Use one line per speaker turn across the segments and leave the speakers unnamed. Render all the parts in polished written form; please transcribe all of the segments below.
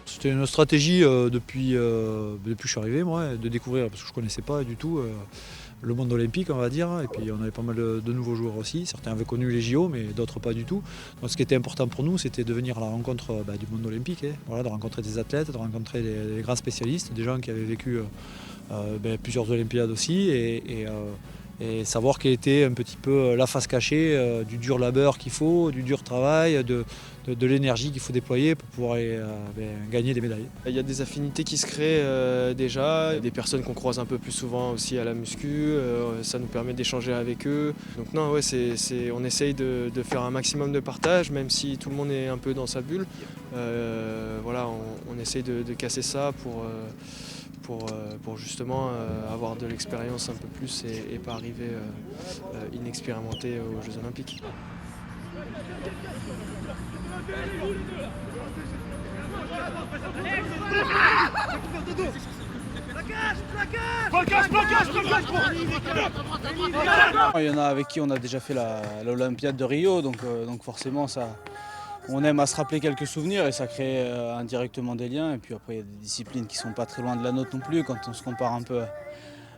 C'était une stratégie depuis que je suis arrivé, moi, de découvrir, parce que je ne connaissais pas du tout le monde olympique, on va dire. Et puis on avait pas mal de nouveaux joueurs aussi. Certains avaient connu les JO, mais d'autres pas du tout. Donc ce qui était important pour nous, c'était de venir à la rencontre du monde olympique, hein. Voilà, de rencontrer des athlètes, de rencontrer les grands spécialistes, des gens qui avaient vécu plusieurs Olympiades aussi. Et savoir quelle était un petit peu la face cachée du dur labeur qu'il faut, du dur travail, de l'énergie qu'il faut déployer pour pouvoir gagner des médailles.
Il y a des affinités qui se créent déjà, des personnes qu'on croise un peu plus souvent aussi à la muscu, ça nous permet d'échanger avec eux. Donc non, ouais, on essaye de faire un maximum de partage, même si tout le monde est un peu dans sa bulle. Voilà, on essaye de casser ça pour justement avoir de l'expérience un peu plus et pas arriver inexpérimenté aux Jeux Olympiques.
Il y en a avec qui on a déjà fait l'Olympiade de Rio, donc forcément on aime à se rappeler quelques souvenirs et ça crée indirectement des liens. Et puis après il y a des disciplines qui sont pas très loin de la nôtre non plus quand on se compare un peu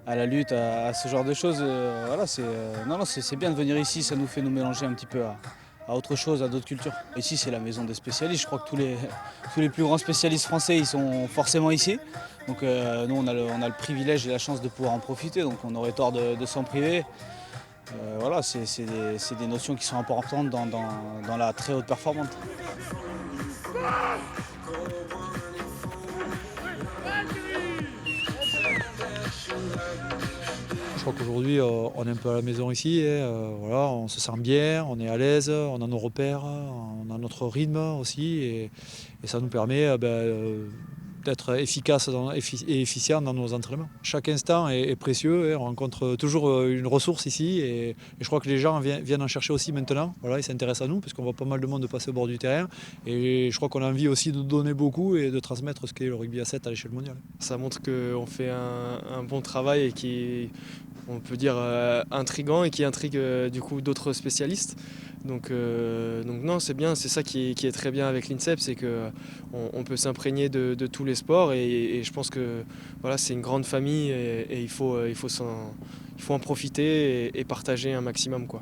à la lutte, à ce genre de choses. Voilà, c'est bien de venir ici, ça nous fait nous mélanger un petit peu à autre chose, à d'autres cultures. Ici c'est la maison des spécialistes, je crois que tous les plus grands spécialistes français ils sont forcément ici. Donc nous on a le privilège et la chance de pouvoir en profiter, donc on aurait tort de s'en priver. Voilà, c'est des notions qui sont importantes dans la très haute performance.
Je crois qu'aujourd'hui, on est un peu à la maison ici. Voilà, on se sent bien, on est à l'aise, on a nos repères, on a notre rythme aussi. Et ça nous permet d'être efficace et efficient dans nos entraînements. Chaque instant est précieux. On rencontre toujours une ressource ici. Et je crois que les gens viennent en chercher aussi maintenant. Voilà, ils s'intéressent à nous parce qu'on voit pas mal de monde passer au bord du terrain. Et je crois qu'on a envie aussi de donner beaucoup et de transmettre ce qu'est le rugby à 7 à l'échelle mondiale.
Ça montre qu'on fait un bon travail et qui, on peut dire, intriguant et qui intrigue du coup d'autres spécialistes. Donc non, c'est bien, c'est ça qui est très bien avec l'INSEP, c'est qu'on peut s'imprégner de tous les sports et je pense que voilà, c'est une grande famille et il faut en profiter et partager un maximum, quoi.